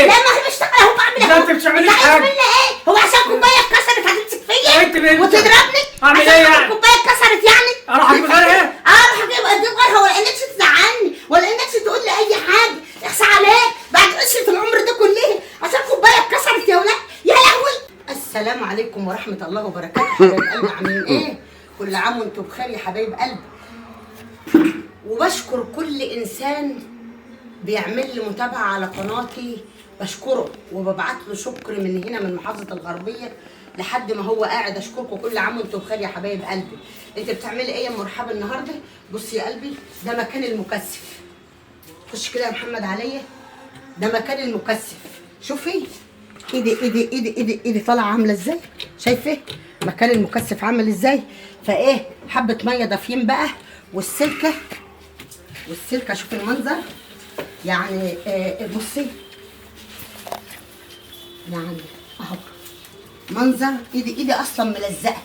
ايه؟ لا ما هي بشتغل اهو بعمل لا انت بتعملي حاجه. مني ايه؟ هو عشان كوبايه اتكسرت هتمسك فيا؟ انت مين؟ وتضربني؟ اعمل عشان ايه يعني؟ الكوبايه اتكسرت يعني؟ اروح اجيب غيرها؟ اروح اجيب غيرها ولا انكش تزعلني ولا انكش تقول لي اي حاجه، اخسى عليك بعد عشره العمر ده كله عشان كوبايه اتكسرت يا ولاد يا لهوي. السلام عليكم ورحمه الله وبركاته حبايب قلبي، عاملين ايه؟ كل عام وانتم بخير يا حبايب قلبي. وبشكر كل انسان بيعمل لي متابعه على قناتي، بشكره وببعت له شكر من هنا من محافظه الغربيه لحد ما هو قاعد. اشكركم كل عام وانتم بخير يا حبايب قلبي. انت بتعملي ايه يا مرحبا النهارده؟ بصي يا قلبي، ده مكان المكثف. خش كده يا محمد عليا، ده مكان المكثف. شوفي ايدي طالعه عامله ازاي، شايفه مكان المكثف عامل ازاي؟ فايه حبه ميه دافيين بقى والسلكه شوفي المنظر يعني. بصي يعني اهو منظر ايدي اصلا ملزقه.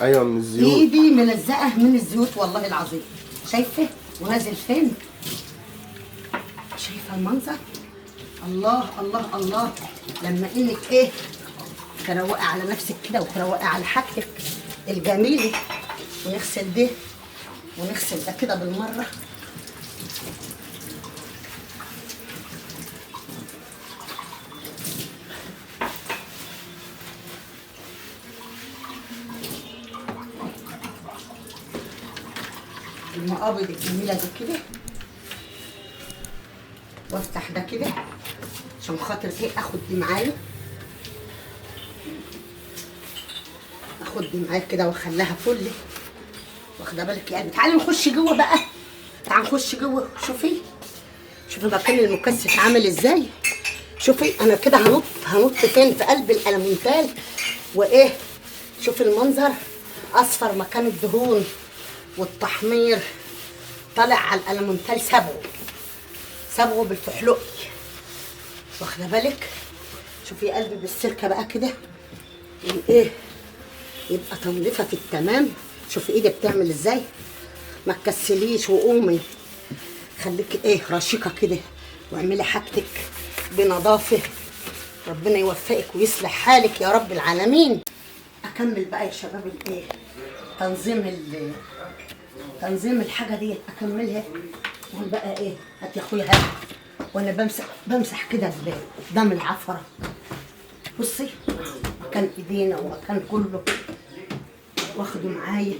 ايوه من الزيوت. ايدي ملزقه من الزيوت والله العظيم. شايفه ونازل فين؟ شايفه المنظر؟ الله الله الله. لما انك ايه تروقي على نفسك كده وتروقي على حاجتك الجميله، ونغسل ده ونغسل ده كده بالمره. المقابض الجميله دي كده، وافتح ده كده عشان خاطر ايه اخد دي معايا، اخد دي معايا كده واخليها فل. واخده بالك يا قلبي؟ تعالي نخش جوه بقى، تعالي نخش جوه. شوفي مكان المكثف عامل ازاي. شوفي انا كده هنط فين؟ في قلب الالمنتال. وايه شوفي المنظر اصفر، مكان الدهون والتحمير طالع على الالمنتال. صبغه بالفحلقي، واخده بالك؟ شوفي يا قلبي بالسلكه بقى كده ايه يبقى تنظيفه في التمام. شوفي ايدي بتعمل ازاي، ما تكسليش وقومي خليكي ايه رشيقه كده واعملي حاجتك بنظافه. ربنا يوفقك ويصلح حالك يا رب العالمين. اكمل بقى يا شباب الايه تنظيم الحاجه دي اكملها. وأنا بقى ايه هات يا اخويا هات، وانا بمسح كده دم العفره. بصي مكان ايدينا ومكان كله واخده معايا.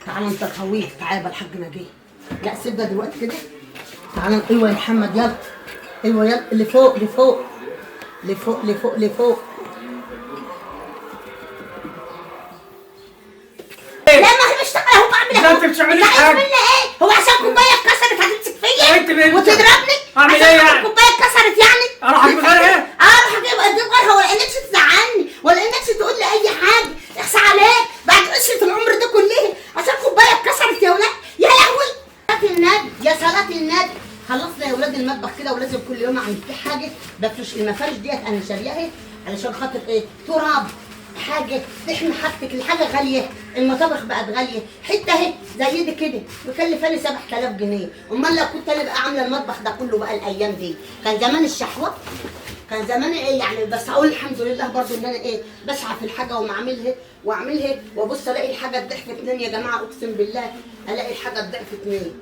تعالى انت طويل، تعالى يا الحاج نجيه. لا سيب ده دلوقتي كده. تعالى ايوه يا محمد يلا، ايوه يلا اللي فوق لفوق لفوق لفوق لفوق. لا ما هي بشتغل اهو بعمل لا انت بتعملي حاجه. مني ايه؟ هو عشان كوبايه اتكسرت هتمسك فيا؟ انت مين؟ وتضربني؟ اعمل عشان ايه يعني؟ الكوبايه اتكسرت يعني؟ اروح اجيب غيرها؟ اروح اجيب غيرها ولا انكش تزعلني ولا انكش تقول لي اي حاجه، اخسى عليك بعد عشره العمر ده كله عشان كوبايه اتكسرت يا ولاد يا لهوي. صلاه النبي يا صلاه النبي. خلصنا يا ولاد المطبخ كده، ولازم كل يوم اعمل فيه حاجه. بفرش المفارش ديت انا شارياها علشان خاطر ايه؟ تراب حاجه تحمي حاجتك. الحاجه غاليه، المطابخ بقت غاليه. حته اهي زي دي كده مكلفاني 7000 جنيه. امال لو كنت انا بقى عامله المطبخ ده كله بقى الايام دي كان زمان الشحوه، كان زمان ايه يعني. بس اقول الحمد لله برضو ان انا ايه بسعى في الحاجه واعملها وابص الاقي الحاجه الضعف 2 يا جماعه. اقسم بالله الاقي الحاجه الضعف 2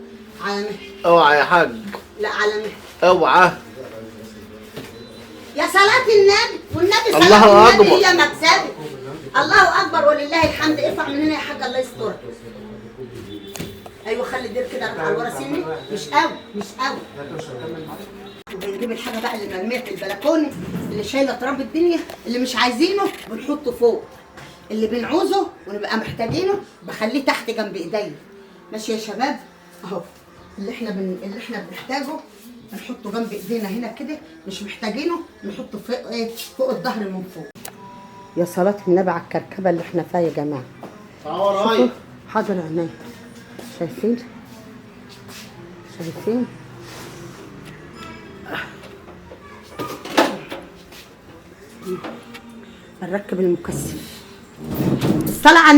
على مهلي. اوعى يا حاج، لا على مهلي. اوعى يا صلاة النبي والنبي صلاة الله النبي أكبر. هي مكسبي. الله اكبر ولله الحمد. ارفع من هنا يا حاجه الله يسترك. ايوه خلي الدير كده على ورا سني، مش قوي. بنجيب الحاجه بقى اللي مرميه في البلكونه اللي شايله تراب الدنيا، اللي مش عايزينه بنحطه فوق، اللي بنعوزه ونبقى محتاجينه بخليه تحت جنب ايديا. ماشي يا شباب اهو. اللي احنا بنحتاجه نحطه جنب ايدينا هنا كده، مش محتاجينه نحطه فوق ايه فوق الظهر من فوق. يا صلاة النبي على الكركبه اللي احنا فيها يا جماعه. شوفوا حاضر عينيا. شايفين نركب المكثف. الصلاة على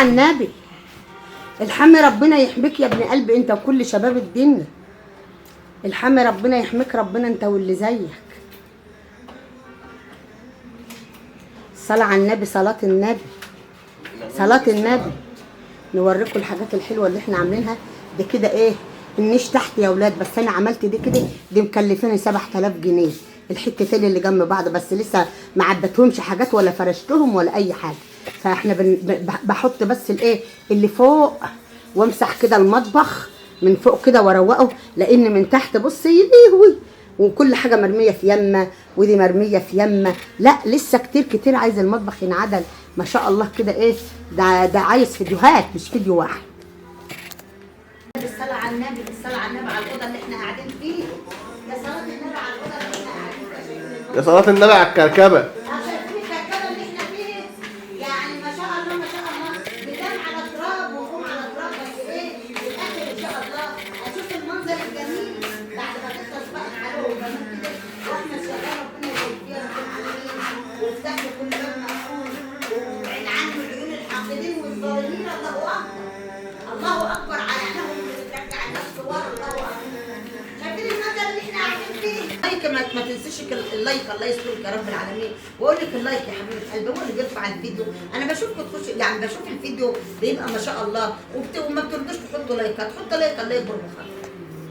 النبي. الحمي ربنا يحميك يا ابن قلبي انت وكل شباب الدنيا. الحمي ربنا يحميك، ربنا انت واللي زيك. صلاة على النبي، صلاة النبي، صلاة النبي. نوريكم الحاجات الحلوه اللي احنا عاملينها دي كده. ايه النيش تحت يا اولاد، بس انا عملت دي كده، دي مكلفاني 7000 جنيه الحتتين اللي جنب بعض، بس لسه ما عبتهمش حاجات ولا فرشتهم ولا اي حاجه. فاحنا بحط بس الايه اللي فوق، وامسح كده المطبخ من فوق كده واروقه، لان من تحت بصي يلهوي، وكل حاجه مرميه في يمه، ودي مرميه في يمه. لا لسه كتير كتير عايز المطبخ ينعدل ما شاء الله كده. ايه ده عايز فيديوهات مش فيديو واحد. بالصلاه على النبي، بالصلاه على النبي، على الاوضه اللي احنا قاعدين فيه. يا صلاه النبي على الاوضه اللي احنا قاعدين فيها. يا صلاة النبي على الكركبة. شايفين الكركبه اللي احنا فيه؟ يعني ما شاء الله ما شاء الله، بنام على تراب وقوم على تراب، بس ايه في الاخر ان شاء الله اشوف المنظر الجميل بعد ما تخلص بقى العلو وكمان كده. واحنا شغالين ربنا يبارك فيها رب العالمين، وافتح لي كل باب مقفول، وبعيد عنه العيون الحاقدين والظالمين. الله اكبر، الله اكبر على انهم بترجع الناس صور. الله اكبر. شايفين المنظر اللي احنا قاعدين فيه؟ لايك، ما تنسيش اللايك، الله يسترك يا رب العالمين. واقول لك اللايك يا حبيبه قلبي هو اللي بيرفع الفيديو. انا بشوفكم تخش، يعني بشوف الفيديو بيبقى ما شاء الله، وما بتردوش تحطوا لايكات. حطوا لايك الله يكبر مخك.